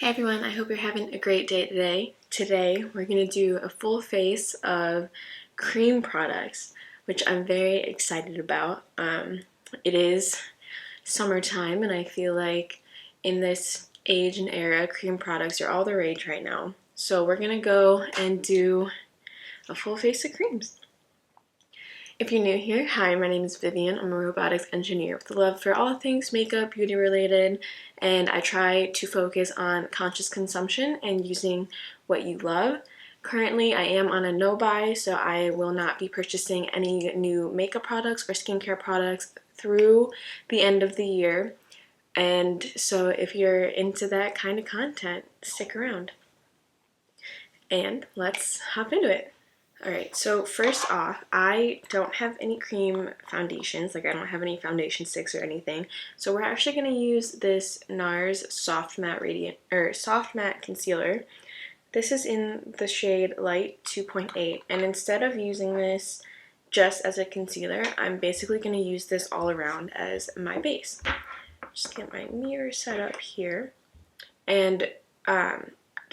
Hey everyone, I hope you're having a great day today. Today we're going to do a full face of cream products, which I'm very excited about. It is summertime and I feel like in this age and era, cream products are all the rage right now. So we're going to go and do a full face of creams. If you're new here, hi, my name is Vivian. I'm a robotics engineer with a love for all things makeup, beauty related, and I try to focus on conscious consumption and using what you love. Currently, I am on a no-buy, so I will not be purchasing any new makeup products or skincare products through the end of the year. And so if you're into that kind of content, stick around. And let's hop into it. Alright, so first off, I don't have any cream foundations, like I don't have any foundation sticks or anything. So we're actually going to use this NARS Soft Matte Concealer. This is in the shade Light 2.8, and instead of using this just as a concealer, I'm basically going to use this all around as my base. Just get my mirror set up here, and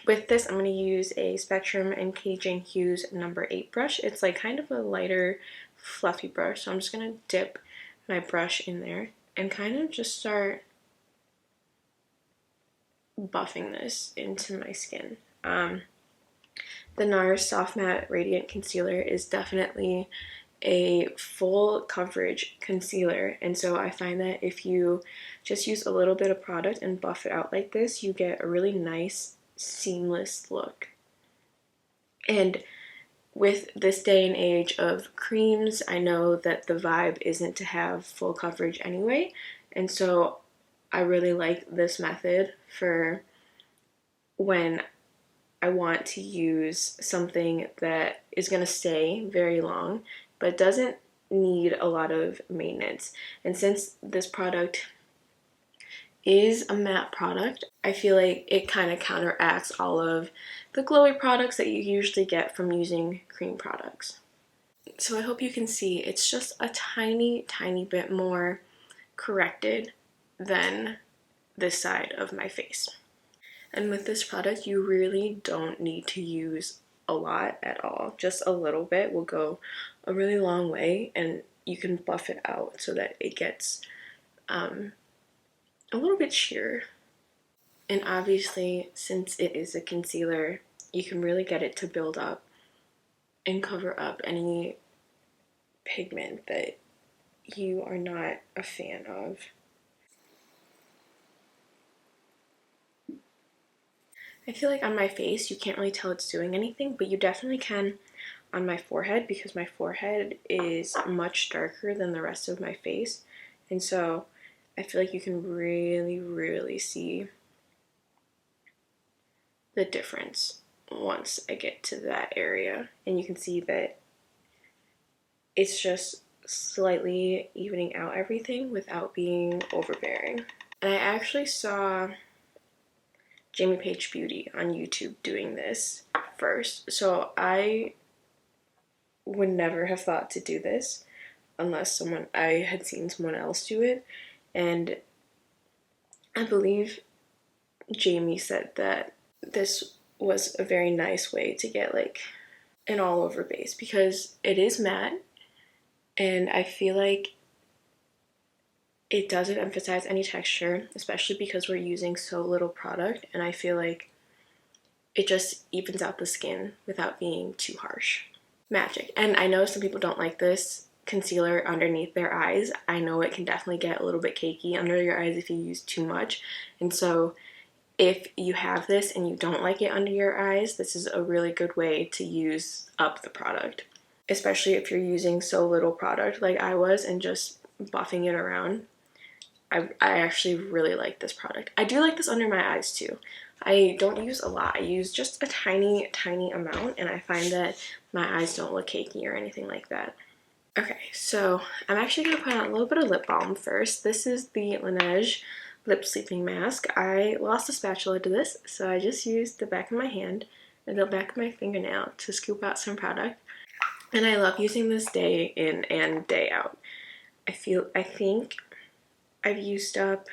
with this, I'm going to use a Spectrum and Katie Jane Hughes number 8 brush. It's like kind of a lighter, fluffy brush. So I'm just going to dip my brush in there and kind of just start buffing this into my skin. The NARS Soft Matte Radiant Concealer is definitely a full coverage concealer, and so I find that if you just use a little bit of product and buff it out like this, you get a really nice seamless look. And with this day and age of creams, I know that the vibe isn't to have full coverage anyway, and so I really like this method for when I want to use something that is going to stay very long but doesn't need a lot of maintenance. And since this product is a matte product, I feel like it kind of counteracts all of the glowy products that you usually get from using cream products. So I hope you can see it's just a tiny bit more corrected than this side of my face. And with this product, you really don't need to use a lot at all. Just a little bit will go a really long way, and you can buff it out so that it gets a little bit sheer. And obviously, since it is a concealer, you can really get it to build up and cover up any pigment that you are not a fan of. I feel like on my face, you can't really tell it's doing anything, but you definitely can on my forehead because my forehead is much darker than the rest of my face. And so I feel like you can really see the difference once I get to that area, and you can see that it's just slightly evening out everything without being overbearing. And I actually saw Jamie Page Beauty on YouTube doing this first, so I would never have thought to do this unless I had seen someone else do it. And I believe Jamie said that this was a very nice way to get like an all over base because it is matte, and I feel like it doesn't emphasize any texture, especially because we're using so little product, and I feel like it just evens out the skin without being too harsh. Magic. And I know some people don't like this concealer underneath their eyes. I know it can definitely get a little bit cakey under your eyes if you use too much, and so if you have this and you don't like it under your eyes, this is a really good way to use up the product, especially if you're using so little product like I was and just buffing it around. I actually really like this product. I do like this under my eyes too. I don't use a lot. I use just a tiny amount, and I find that my eyes don't look cakey or anything like that. Okay, so I'm actually going to put on a little bit of lip balm first. This is the Laneige Lip Sleeping Mask. I lost a spatula to this, so I just used the back of my hand and the back of my fingernail to scoop out some product. And I love using this day in and day out. I think I've used up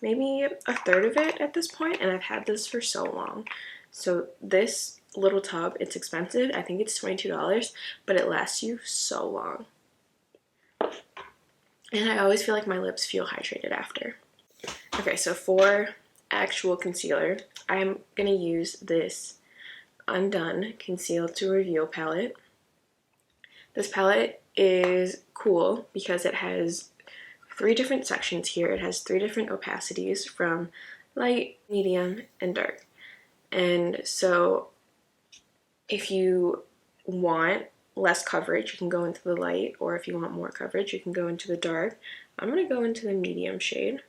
maybe a third of it at this point, and I've had this for so long. So this little tub, it's expensive. I think it's $22, but it lasts you so long. And I always feel like my lips feel hydrated after. Okay, so for actual concealer, I'm gonna use this Undone Conceal to Reveal palette. This palette is cool because it has 3 different sections here. It has 3 different opacities from light, medium, and dark. And so if you want less coverage, you can go into the light, or if you want more coverage, you can go into the dark. I'm going to go into the medium shade.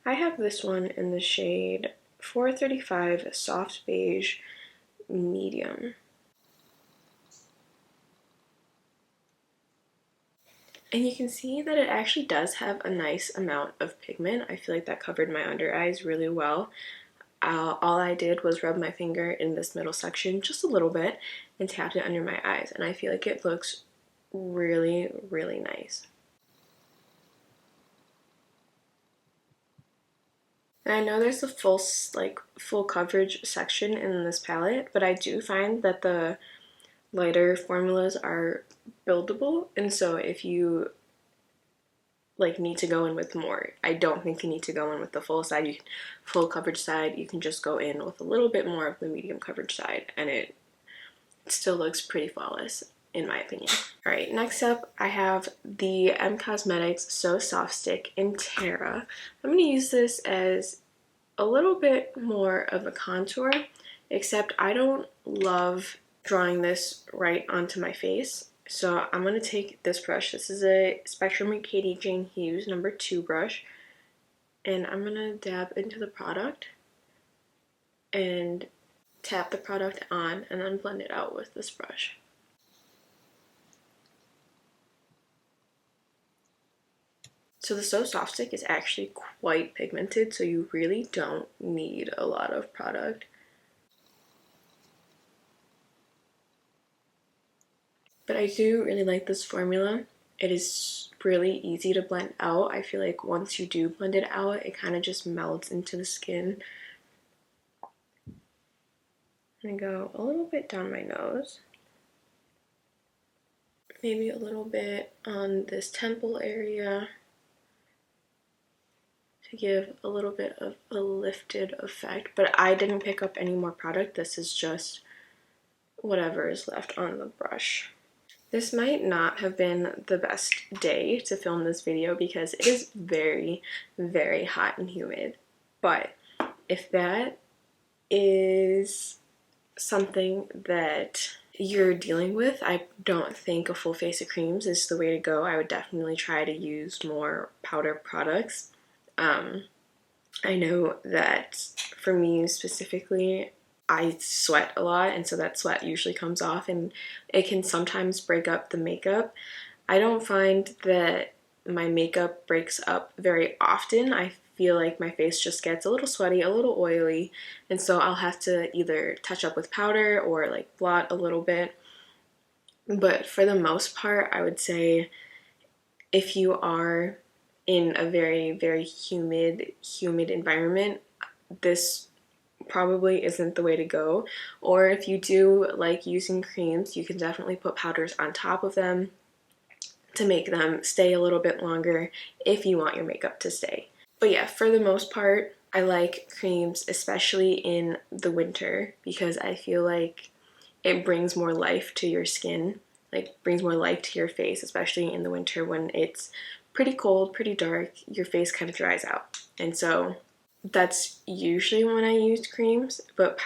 I have this one in the shade 435 Soft Beige Medium. And you can see that it actually does have a nice amount of pigment. I feel like that covered my under eyes really well. All I did was rub my finger in this middle section just a little bit and tapped it under my eyes, and I feel like it looks really, really nice. And I know there's a full coverage section in this palette, but I do find that the lighter formulas are buildable, and so if you need to go in with more, I don't think you need to go in with the full coverage side. You can just go in with a little bit more of the medium coverage side, and it still looks pretty flawless in my opinion. All right, next up I have the Cosmetics So Soft Stick in Terra. I'm going to use this as a little bit more of a contour, except I don't love drawing this right onto my face. So I'm going to take this brush. This is a Spectrum Katie Jane Hughes number 2 brush. And I'm going to dab into the product and tap the product on and then blend it out with this brush. So the So Soft Stick is actually quite pigmented, so you really don't need a lot of product. But I do really like this formula. It is really easy to blend out. I feel like once you do blend it out, it kind of just melts into the skin. I'm gonna go a little bit down my nose. Maybe a little bit on this temple area to give a little bit of a lifted effect. But I didn't pick up any more product. This is just whatever is left on the brush. This might not have been the best day to film this video because it is very, very hot and humid. But if that is something that you're dealing with, I don't think a full face of creams is the way to go. I would definitely try to use more powder products. I know that for me specifically, I sweat a lot, and so that sweat usually comes off and it can sometimes break up the makeup. I don't find that my makeup breaks up very often. I feel like my face just gets a little sweaty, a little oily, and so I'll have to either touch up with powder or blot a little bit. But for the most part, I would say if you are in a very, very humid environment, this probably isn't the way to go. Or if you do like using creams, you can definitely put powders on top of them to make them stay a little bit longer if you want your makeup to stay. But yeah, for the most part, I like creams, especially in the winter, because I feel like it brings more life to your skin, brings more life to your face, especially in the winter when it's pretty cold, pretty dark, your face kind of dries out. And so that's usually when I use creams, but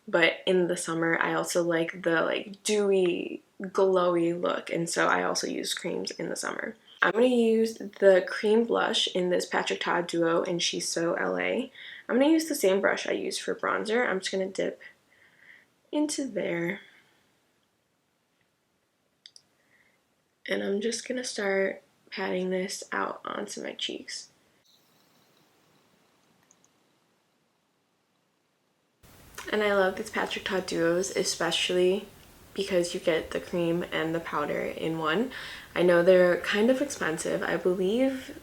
but in the summer I also like the dewy, glowy look, and so I also use creams in the summer. I'm going to use the cream blush in this Patrick Ta Duo in She's So LA. I'm going to use the same brush I used for bronzer. I'm just going to dip into there. And I'm just going to start patting this out onto my cheeks. And I love these Patrick Ta Duos, especially because you get the cream and the powder in one. I know they're kind of expensive. I believe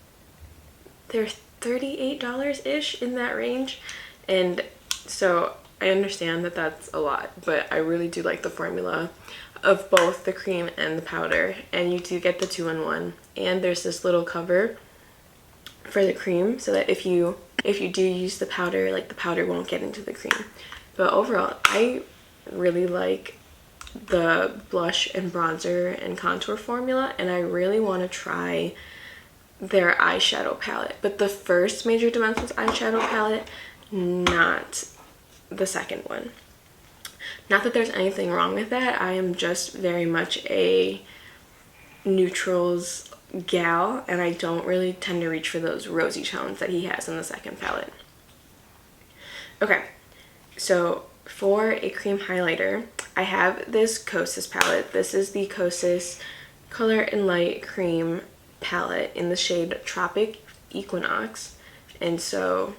they're $38-ish, in that range. And so I understand that that's a lot, but I really do like the formula of both the cream and the powder, and you do get the 2-in-1. And there's this little cover for the cream so that if you do use the powder, like the powder won't get into the cream. But overall, I really like the blush and bronzer and contour formula, and I really want to try their eyeshadow palette. But the first Major Dimensions eyeshadow palette, not the second one. Not that there's anything wrong with that. I am just very much a neutrals gal, and I don't really tend to reach for those rosy tones that he has in the second palette. Okay, so for a cream highlighter, I have this Kosas palette. This is the Kosas Color and Light Cream palette in the shade Tropic Equinox. And so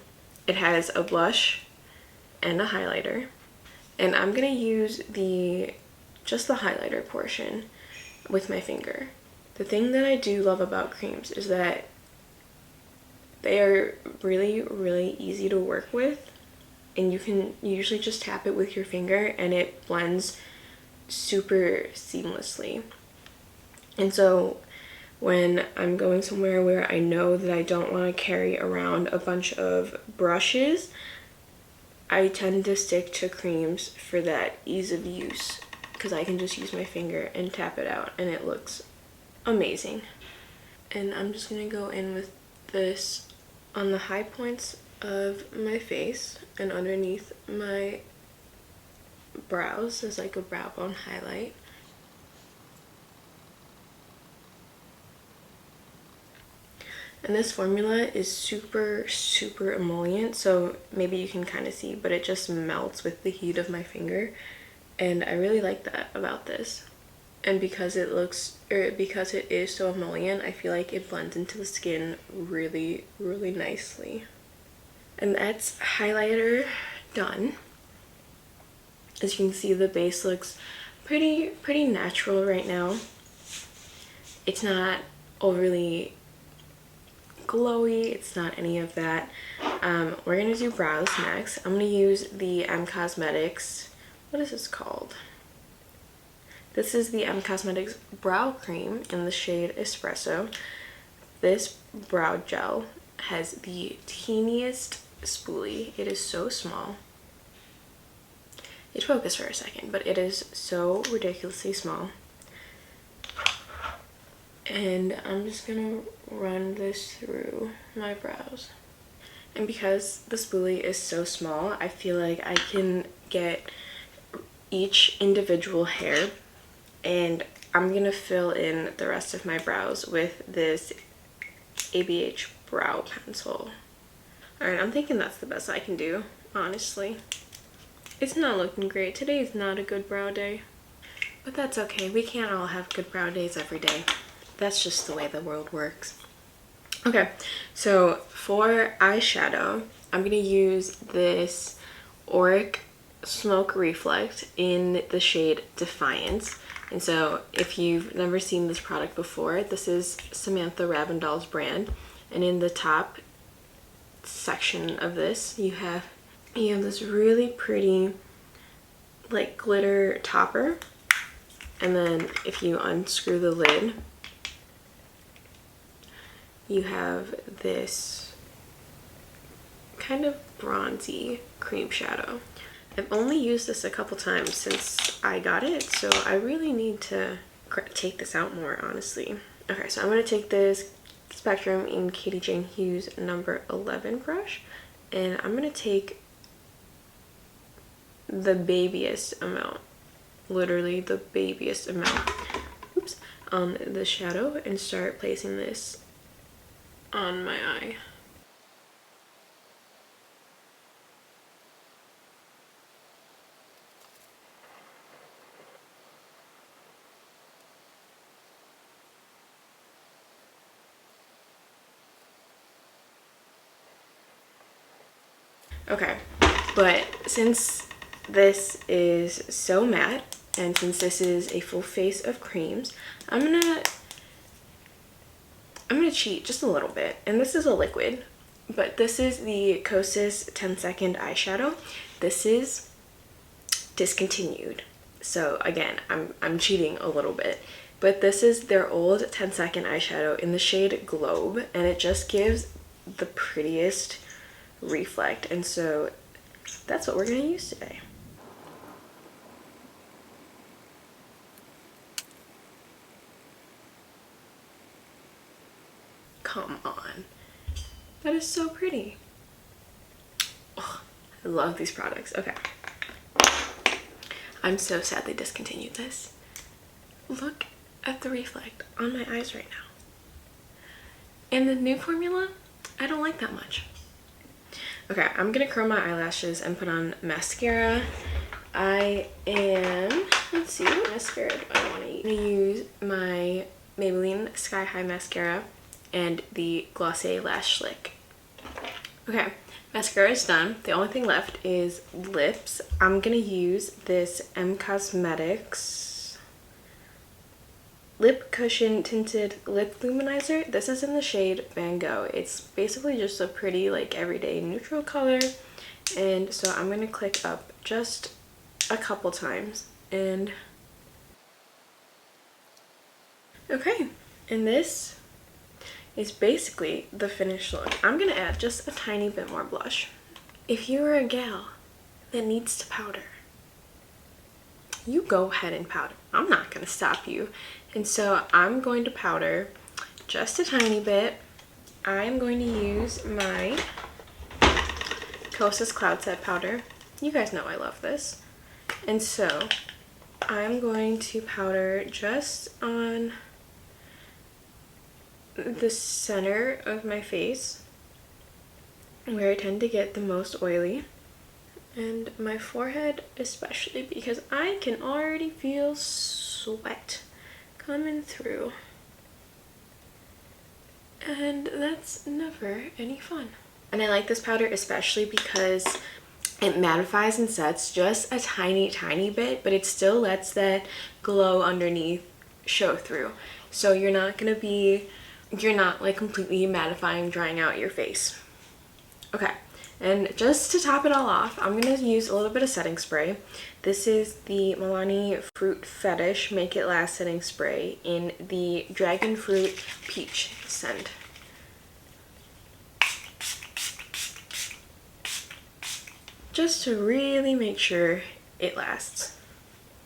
it has a blush and a highlighter. And I'm going to use just the highlighter portion with my finger. The thing that I do love about creams is that they are really, really easy to work with. And you can usually just tap it with your finger and it blends super seamlessly. And so when I'm going somewhere where I know that I don't want to carry around a bunch of brushes, I tend to stick to creams for that ease of use, because I can just use my finger and tap it out and it looks amazing. And I'm just going to go in with this on the high points of my face and underneath my brows as like a brow bone highlight. And this formula is super, super emollient, so maybe you can kind of see, but it just melts with the heat of my finger. And I really like that about this. And because it is so emollient, I feel like it blends into the skin really, really nicely. And that's highlighter done. As you can see, the base looks pretty natural right now. It's not overly glowy, it's not any of that. We're gonna do brows next. I'm gonna use the M Cosmetics, what is this called? This is the M Cosmetics Brow Cream in the shade Espresso. This brow gel has the teeniest spoolie. It is so small. It focused for a second, but it is so ridiculously small. And I'm just gonna run this through my brows. And because the spoolie is so small, I feel like I can get each individual hair, and I'm gonna fill in the rest of my brows with this ABH brow pencil. Alright, I'm thinking that's the best I can do, honestly. It's not looking great. Today is not a good brow day. But that's okay. We can't all have good brow days every day. That's just the way the world works. Okay, so for eyeshadow, I'm going to use this Auric Smoke Reflect in the shade Defiance. And so if you've never seen this product before, this is Samantha Ravindal's brand. And in the top section of this, you have this really pretty like glitter topper. And then if you unscrew the lid, you have this kind of bronzy cream shadow. I've only used this a couple times since I got it, so I really need to take this out more, honestly. Okay, so I'm going to take this Spectrum in Katie Jane Hughes number 11 brush, and I'm going to take the babiest amount, literally the babiest amount, oops, on the shadow, and start placing this on my eye. Okay, but since this is so matte, and since this is a full face of creams, I'm gonna cheat just a little bit, and this is a liquid, but this is the Kosas 10-second eyeshadow. This is discontinued. So again, I'm cheating a little bit. But this is their old 10-second eyeshadow in the shade Globe, and it just gives the prettiest reflect. And so that's what we're going to use today. Come on. That is so pretty. Oh, I love these products. Okay. I'm so sad they discontinued this. Look at the reflect on my eyes right now. And the new formula, I don't like that much. Okay, I'm gonna curl my eyelashes and put on mascara. I am, let's see, what mascara do I want to use? I'm gonna use my Maybelline Sky High mascara and the Glossier Lash Slick. Okay, mascara is done. The only thing left is lips. I'm gonna use this Cosmetics Lip Cushion Tinted Lip Luminizer. This is in the shade Van Gogh. It's basically just a pretty, like, everyday neutral color. And so I'm gonna click up just a couple times. And okay, and this is basically the finished look. I'm gonna add just a tiny bit more blush. If you're a gal that needs to powder, you go ahead and powder. I'm not gonna stop you. And so I'm going to powder just a tiny bit. I'm going to use my Kosas Cloud Set powder. You guys know I love this. And so I'm going to powder just on the center of my face, where I tend to get the most oily, and my forehead especially, because I can already feel sweat coming through, and that's never any fun. And I like this powder especially because it mattifies and sets just a tiny bit, but it still lets that glow underneath show through. So you're not like completely mattifying, drying out your face. Okay, and just to top it all off, I'm gonna use a little bit of setting spray. This is the Milani Fruit Fetish Make It Last setting spray in the Dragon Fruit Peach scent. Just to really make sure it lasts.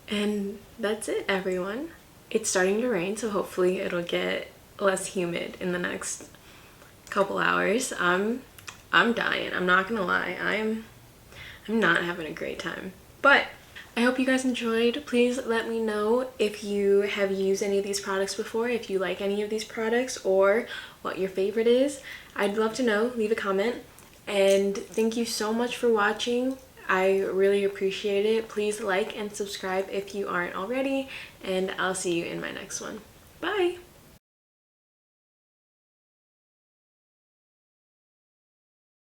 And that's it, everyone. It's starting to rain, so hopefully it'll get less humid in the next couple hours. I'm dying. I'm not gonna lie. I'm not having a great time. But I hope you guys enjoyed. Please let me know if you have used any of these products before, if you like any of these products, or what your favorite is. I'd love to know. Leave a comment. And thank you so much for watching. I really appreciate it. Please like and subscribe if you aren't already, and I'll see you in my next one. Bye!